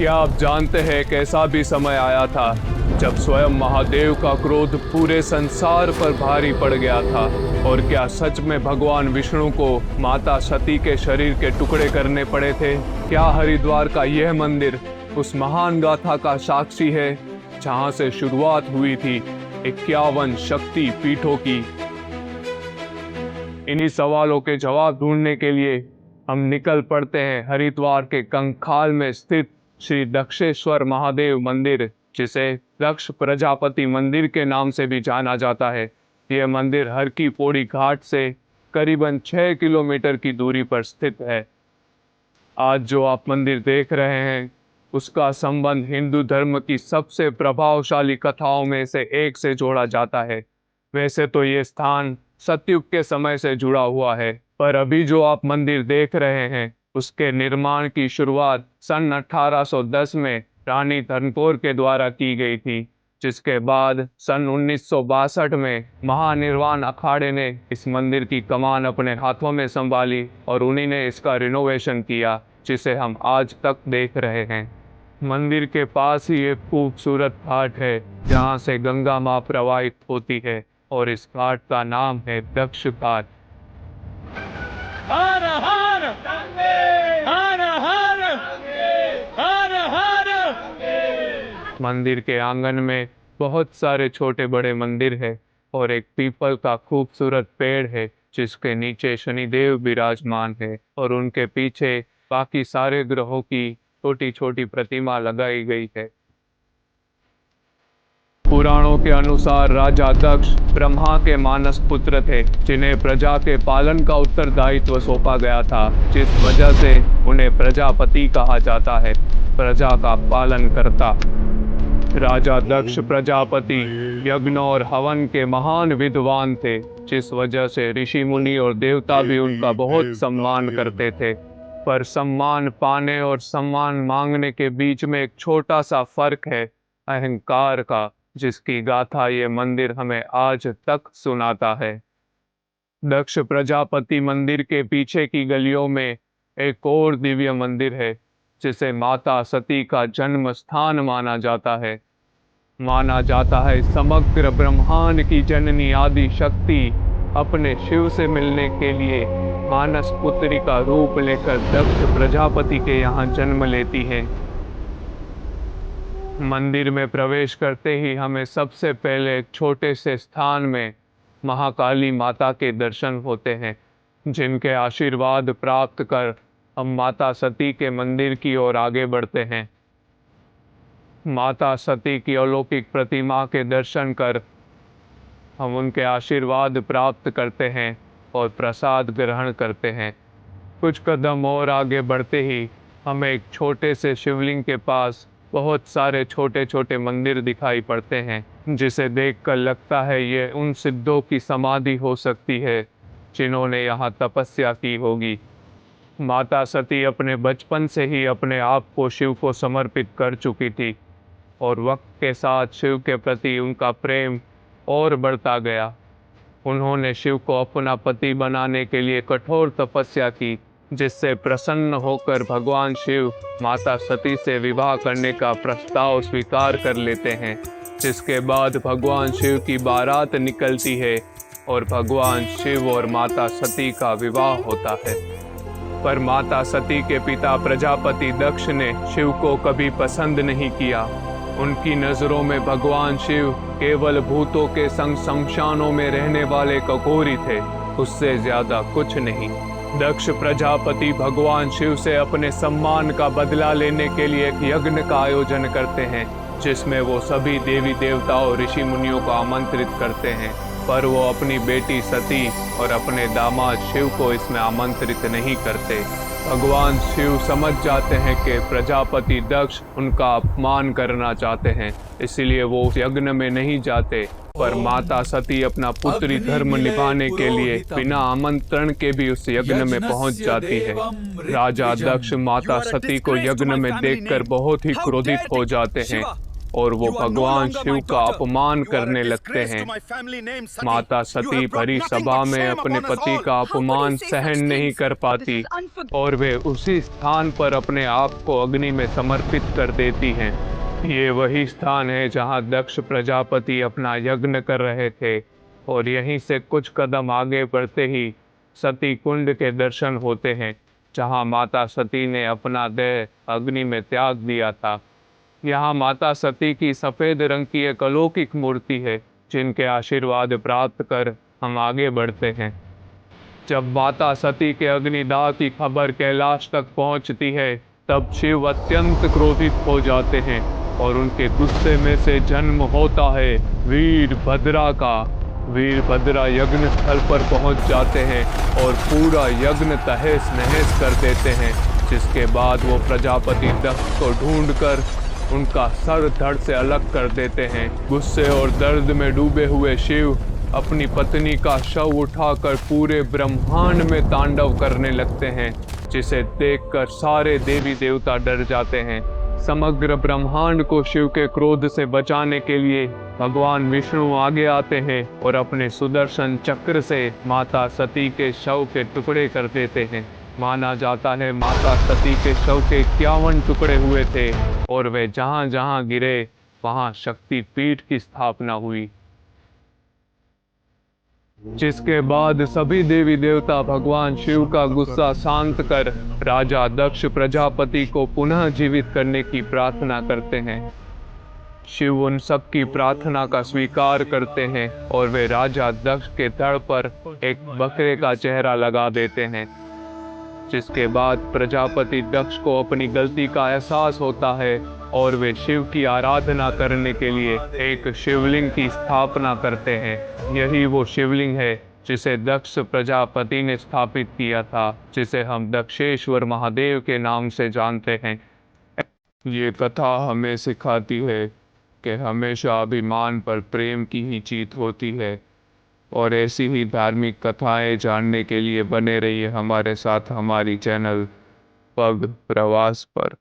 क्या आप जानते हैं कि ऐसा भी समय आया था जब स्वयं महादेव का क्रोध पूरे संसार पर भारी पड़ गया था? और क्या सच में भगवान विष्णु को माता सती के शरीर के टुकड़े करने पड़े थे? क्या हरिद्वार का यह मंदिर उस महान गाथा का साक्षी है जहां से शुरुआत हुई थी 51 शक्ति पीठों की? इन्हीं सवालों के जवाब ढूंढने के लिए हम निकल पड़ते हैं हरिद्वार के कंखाल में स्थित श्री दक्षेश्वर महादेव मंदिर, जिसे दक्ष प्रजापति मंदिर के नाम से भी जाना जाता है। यह मंदिर हर की पौड़ी घाट से करीबन 6 किलोमीटर की दूरी पर स्थित है। आज जो आप मंदिर देख रहे हैं उसका संबंध हिंदू धर्म की सबसे प्रभावशाली कथाओं में से एक से जोड़ा जाता है। वैसे तो ये स्थान सतयुग के समय से जुड़ा हुआ है, पर अभी जो आप मंदिर देख रहे हैं उसके निर्माण की शुरुआत सन 1810 में रानी धनकौर के द्वारा की गई थी, जिसके बाद सन 1962 में महानिर्वाण अखाड़े ने इस मंदिर की कमान अपने हाथों में संभाली और उन्हीं ने इसका रिनोवेशन किया, जिसे हम आज तक देख रहे हैं। मंदिर के पास ही एक खूबसूरत घाट है जहां से गंगा मां प्रवाहित होती है और इस घाट का नाम है दक्ष घाट। हर हर हर हर हर हर। मंदिर के आंगन में बहुत सारे छोटे बड़े मंदिर है और एक पीपल का खूबसूरत पेड़ है जिसके नीचे शनिदेव विराजमान है और उनके पीछे बाकी सारे ग्रहों की छोटी छोटी प्रतिमा लगाई गई है। पुराणों के अनुसार राजा दक्ष ब्रह्मा के मानस पुत्र थे, जिन्हें प्रजा के पालन का उत्तरदायित्व सौंपा गया था, जिस वजह से उन्हें प्रजापति कहा जाता है, प्रजा का पालन करता। राजा दक्ष प्रजापति यज्ञ और हवन के महान विद्वान थे, जिस वजह से ऋषि मुनि और देवता भी उनका बहुत सम्मान करते थे। पर सम्मान पाने और सम्मान मांगने के बीच में एक छोटा सा फर्क है, अहंकार का, जिसकी गाथा ये मंदिर हमें आज तक सुनाता है। दक्ष प्रजापति मंदिर के पीछे की गलियों में एक और दिव्य मंदिर है जिसे माता सती का जन्म स्थान माना जाता है। माना जाता है समग्र ब्रह्मांड की जननी आदि शक्ति अपने शिव से मिलने के लिए मानस पुत्री का रूप लेकर दक्ष प्रजापति के यहाँ जन्म लेती है। मंदिर में प्रवेश करते ही हमें सबसे पहले एक छोटे से स्थान में महाकाली माता के दर्शन होते हैं, जिनके आशीर्वाद प्राप्त कर हम माता सती के मंदिर की ओर आगे बढ़ते हैं। माता सती की अलौकिक प्रतिमा के दर्शन कर हम उनके आशीर्वाद प्राप्त करते हैं और प्रसाद ग्रहण करते हैं। कुछ कदम और आगे बढ़ते ही हमें एक छोटे से शिवलिंग के पास बहुत सारे छोटे छोटे मंदिर दिखाई पड़ते हैं, जिसे देखकर लगता है ये उन सिद्धों की समाधि हो सकती है जिन्होंने यहाँ तपस्या की होगी। माता सती अपने बचपन से ही अपने आप को शिव को समर्पित कर चुकी थी और वक्त के साथ शिव के प्रति उनका प्रेम और बढ़ता गया। उन्होंने शिव को अपना पति बनाने के लिए कठोर तपस्या की, जिससे प्रसन्न होकर भगवान शिव माता सती से विवाह करने का प्रस्ताव स्वीकार कर लेते हैं, जिसके बाद भगवान शिव की बारात निकलती है और भगवान शिव और माता सती का विवाह होता है। पर माता सती के पिता प्रजापति दक्ष ने शिव को कभी पसंद नहीं किया। उनकी नज़रों में भगवान शिव केवल भूतों के संग शमशानों में रहने वाले ककोरी थे, उससे ज्यादा कुछ नहीं। दक्ष प्रजापति भगवान शिव से अपने सम्मान का बदला लेने के लिए एक यज्ञ का आयोजन करते हैं, जिसमें वो सभी देवी देवताओं ऋषि मुनियों को आमंत्रित करते हैं, पर वो अपनी बेटी सती और अपने दामाद शिव को इसमें आमंत्रित नहीं करते। भगवान शिव समझ जाते हैं कि प्रजापति दक्ष उनका अपमान करना चाहते हैं, इसलिए वो उस यज्ञ में नहीं जाते। पर माता सती अपना पुत्री धर्म निभाने के लिए बिना आमंत्रण के भी उस यज्ञ में पहुंच जाती है। राजा दक्ष माता सती को यज्ञ में देखकर बहुत ही क्रोधित हो जाते हैं और वो भगवान शिव का अपमान करने लगते हैं। माता सती भरी सभा में अपने पति का अपमान सहन नहीं कर पाती और वे उसी स्थान पर अपने आप को अग्नि में समर्पित कर देती हैं। ये वही स्थान है जहां दक्ष प्रजापति अपना यज्ञ कर रहे थे और यहीं से कुछ कदम आगे बढ़ते ही सती कुंड के दर्शन होते हैं, जहां माता सती ने अपना देह अग्नि में त्याग दिया था। यहाँ माता सती की सफेद रंग की एक अलौकिक मूर्ति है, जिनके आशीर्वाद प्राप्त कर हम आगे बढ़ते हैं। जब माता सती के अग्निदाह की खबर कैलाश तक पहुंचती है, तब शिव अत्यंत क्रोधित हो जाते हैं और उनके गुस्से में से जन्म होता है वीरभद्रा का। वीरभद्रा यज्ञ स्थल पर पहुंच जाते हैं और पूरा यज्ञ तहस नहस कर देते हैं, जिसके बाद वो प्रजापति दक्ष को ढूंढकर उनका सर धड़ से अलग कर देते हैं। गुस्से और दर्द में डूबे हुए शिव अपनी पत्नी का शव उठाकर पूरे ब्रह्मांड में तांडव करने लगते हैं, जिसे देखकर सारे देवी देवता डर जाते हैं। समग्र ब्रह्मांड को शिव के क्रोध से बचाने के लिए भगवान विष्णु आगे आते हैं और अपने सुदर्शन चक्र से माता सती के शव के टुकड़े कर देते हैं। माना जाता है माता सती के शव के 51 टुकड़े हुए थे और वे जहां जहां गिरे वहां शक्ति पीठ की स्थापना हुई, जिसके बाद सभी देवी देवता भगवान शिव का गुस्सा शांत कर राजा दक्ष प्रजापति को पुनः जीवित करने की प्रार्थना करते हैं। शिव उन सब की प्रार्थना का स्वीकार करते हैं और वे राजा दक्ष के धड़ पर एक बकरे का चेहरा लगा देते हैं, जिसके बाद प्रजापति दक्ष को अपनी गलती का एहसास होता है और वे शिव की आराधना करने के लिए एक शिवलिंग की स्थापना करते हैं। यही वो शिवलिंग है जिसे दक्ष प्रजापति ने स्थापित किया था, जिसे हम दक्षेश्वर महादेव के नाम से जानते हैं। ये कथा हमें सिखाती है कि हमेशा अभिमान पर प्रेम की ही जीत होती है और ऐसी ही धार्मिक कथाएं जानने के लिए बने रहिए हमारे साथ हमारी चैनल पग प्रवास पर।